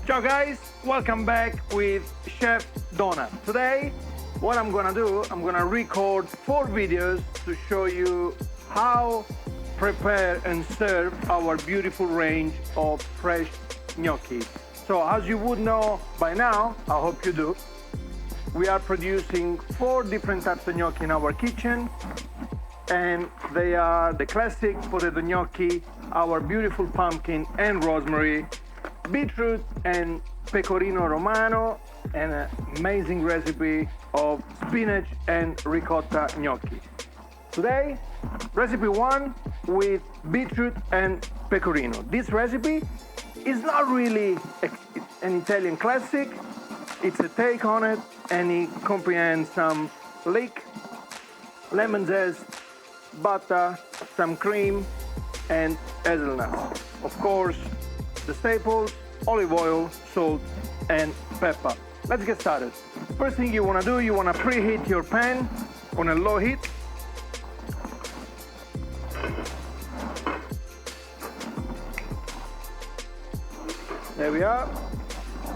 Ciao guys, welcome back with Chef Dona. Today, what I'm gonna do, I'm gonna record 4 videos to show you how prepare and serve our beautiful range of fresh gnocchi. So as you would know by now, I hope you do, we are producing 4 different types of gnocchi in our kitchen, and they are the classic potato gnocchi, our beautiful pumpkin and rosemary, beetroot and pecorino romano, and an amazing recipe of spinach and ricotta gnocchi. Today, recipe 1 with beetroot and pecorino. This recipe is not really an Italian classic, it's a take on it, and it comprehends some leek, lemon zest, butter, some cream, and hazelnut. Of course, the staples, olive oil, salt, and pepper. Let's get started. First thing you want to do, you want to preheat your pan on a low heat. There we are.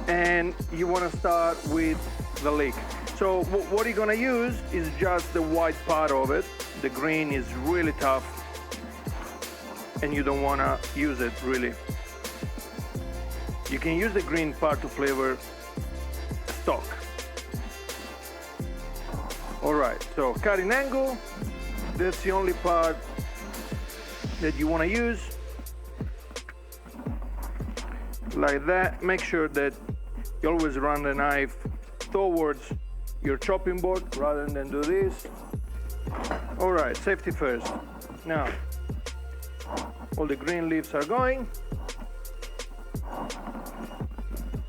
And you want to start with the leek. So what you're going to use is just the white part of it. The green is really tough and you don't want to use it really. You can use the green part to flavor stock. Alright, so cut in angle, that's the only part that you want to use. Like that. Make sure that you always run the knife towards your chopping board rather than do this. Alright, safety first. Now, all the green leaves are going.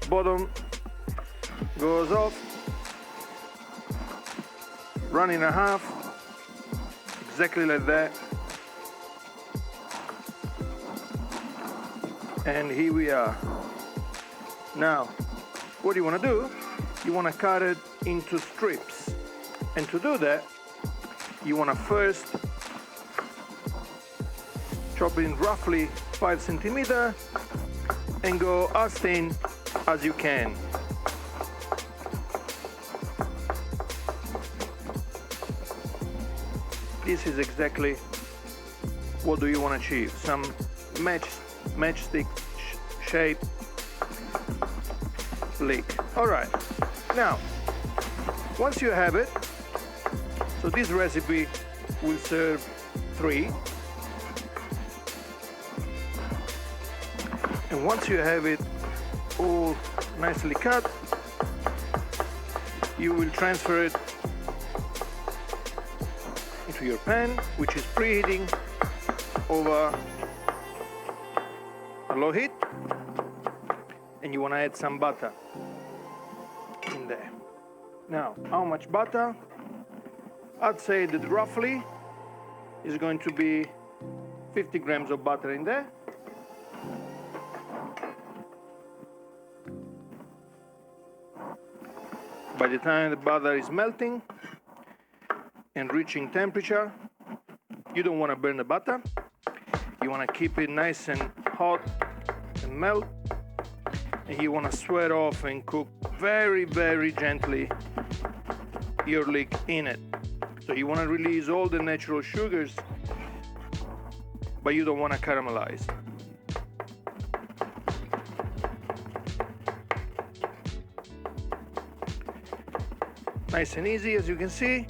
Bottom goes off. Run in a half. Exactly like that. And here we are. Now, what you want to do, you want to cut it into strips. And to do that, you want to first chop in roughly 5 centimeters and go as thin as you can. This is exactly what do you want to achieve. Some matchstick shape leek. Alright, now once you have it, so this recipe will serve 3, and once you have it all nicely cut, you will transfer it into your pan, which is preheating over a low heat, and you want to add some butter in there. Now, how much butter? I'd say that roughly is going to be 50 grams of butter in there. By the time the butter is melting and reaching temperature, you don't want to burn the butter. You want to keep it nice and hot and melt. And you want to sweat off and cook very, very gently your leek in it. So you want to release all the natural sugars, but you don't want to caramelize. Nice and easy, as you can see.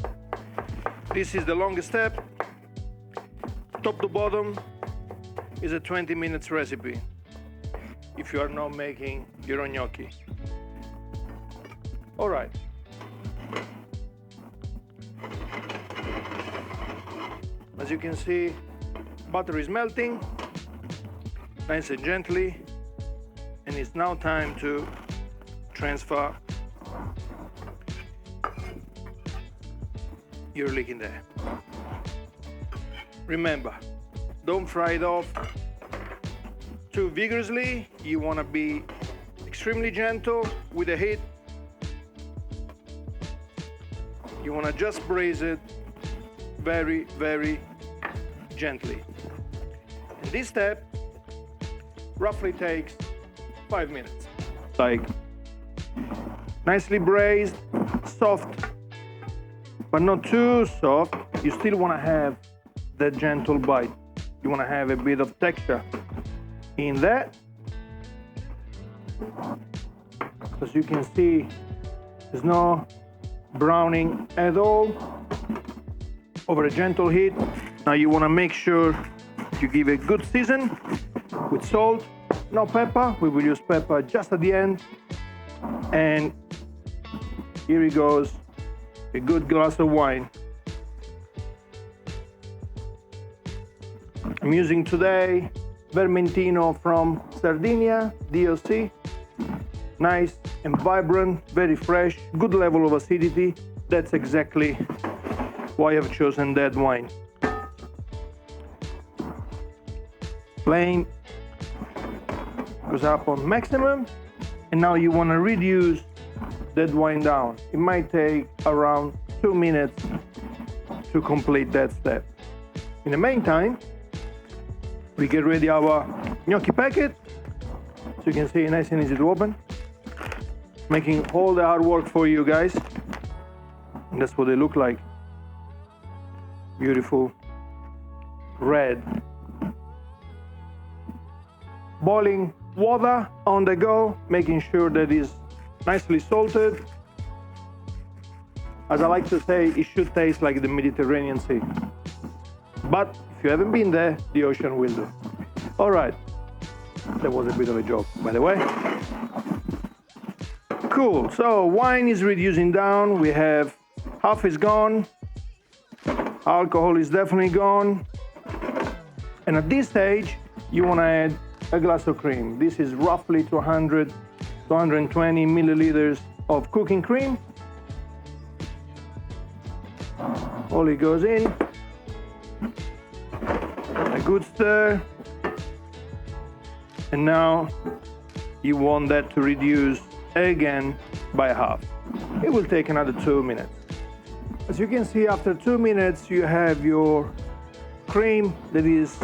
This is the longest step. Top to bottom is a 20 minutes recipe if you are not making your own gnocchi. All right. As you can see, butter is melting nice and gently, and it's now time to transfer your leek in there. Remember, don't fry it off too vigorously. You want to be extremely gentle with the heat. You want to just braise it very, very gently. And this step roughly takes 5 minutes. like nicely braised, soft, but not too soft. You still want to have that gentle bite. You want to have a bit of texture in that. As you can see, there's no browning at all over a gentle heat. Now you want to make sure you give a good season with salt, no pepper. We will use pepper just at the end. And here it goes, a good glass of wine. I'm using today Vermentino from Sardinia, DOC. Nice and vibrant, very fresh, good level of acidity. That's exactly why I've chosen that wine. Flame goes up on maximum, and now you want to reduce that wine down. It might take around 2 minutes to complete that step. In the meantime, we get ready our gnocchi packet. So you can see, nice and easy to open, making all the hard work for you guys. And that's what they look like. Beautiful red. Boiling water on the go, making sure that it's nicely salted. As I like to say, it should taste like the Mediterranean Sea. But if you haven't been there, the ocean will do. All right, that was a bit of a joke, by the way. Cool, so wine is reducing down. We have half is gone. Alcohol is definitely gone. And at this stage, you want to add a glass of cream. This is roughly 200 to 120 milliliters of cooking cream. All it goes in. A good stir. And now you want that to reduce again by half. It will take another 2 minutes. As you can see, after 2 minutes, you have your cream that is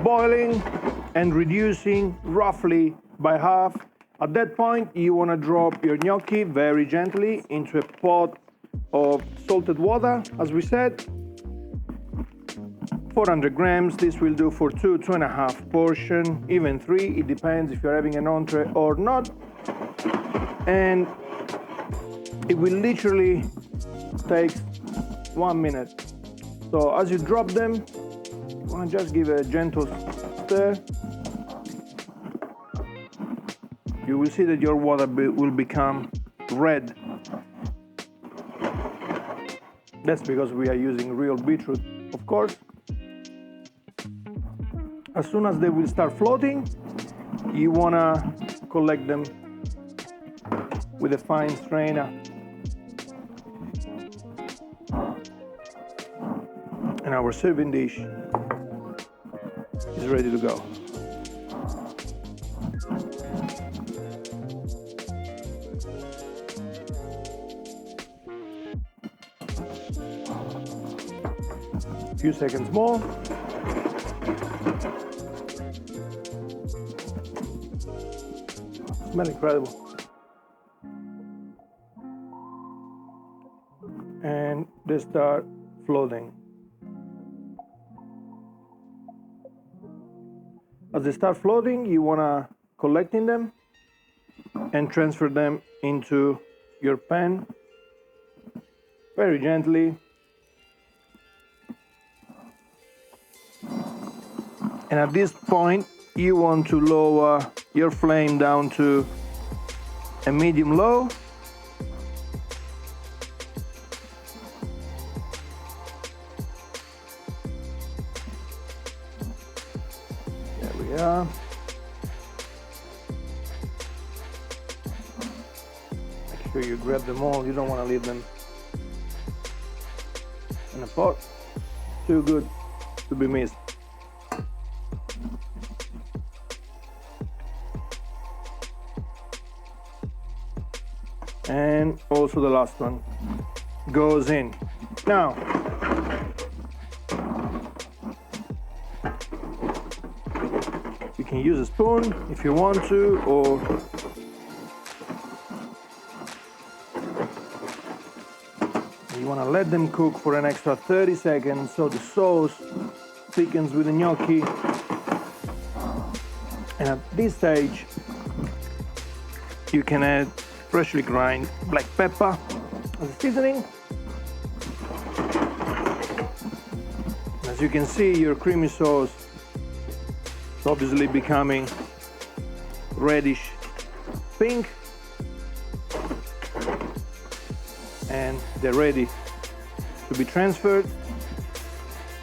boiling and reducing roughly by half. At that point, you want to drop your gnocchi very gently into a pot of salted water, as we said. 400 grams, this will do for 2.5 portion, even 3, it depends if you're having an entree or not. And it will literally take 1 minute. So as you drop them, you want to just give a gentle stir. You will see that your water will become red. That's because we are using real beetroot, of course. As soon as they will start floating, you want to collect them with a fine strainer. And our serving dish is ready to go. A few seconds more. Smell incredible. And they start floating. As they start floating, you want to collecting them and transfer them into your pan very gently. And at this point, you want to lower your flame down to a medium low. There we are. Make sure you grab them all. You don't want to leave them in a pot. Too good to be missed. And also the last one goes in. Now, you can use a spoon if you want to, or want to let them cook for an extra 30 seconds so the sauce thickens with the gnocchi. And at this stage, you can add freshly ground black pepper as a seasoning. As you can see, your creamy sauce is obviously becoming reddish pink, and they're ready to be transferred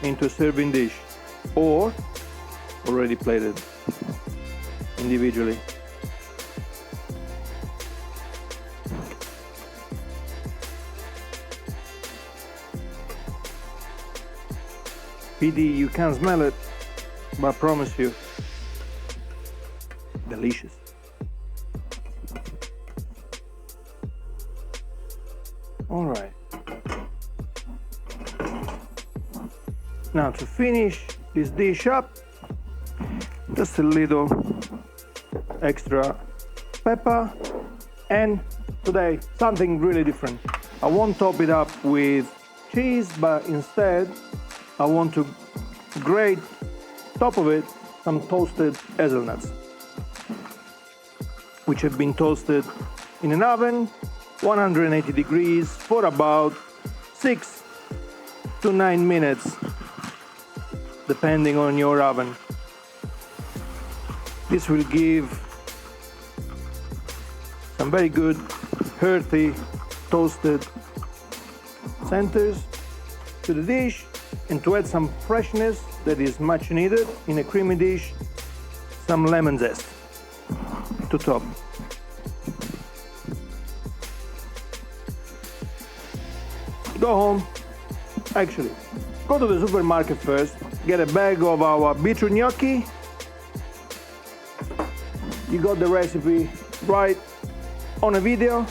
into a serving dish or already plated individually. PD, you can't smell it, but I promise you, delicious. All right. Now to finish this dish up, just a little extra pepper, and today something really different. I won't top it up with cheese, but instead I want to grate top of it some toasted hazelnuts, which have been toasted in an oven 180 degrees for about 6 to 9 minutes, depending on your oven. This will give some very good earthy toasted centers to the dish, and to add some freshness that is much needed in a creamy dish, some lemon zest to top. Go home, actually, go to the supermarket first, get a bag of our beetroot gnocchi. You got the recipe right on a video,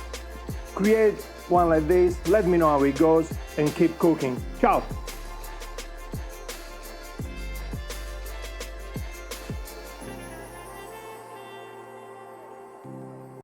create one like this, let me know how it goes, and keep cooking. Ciao!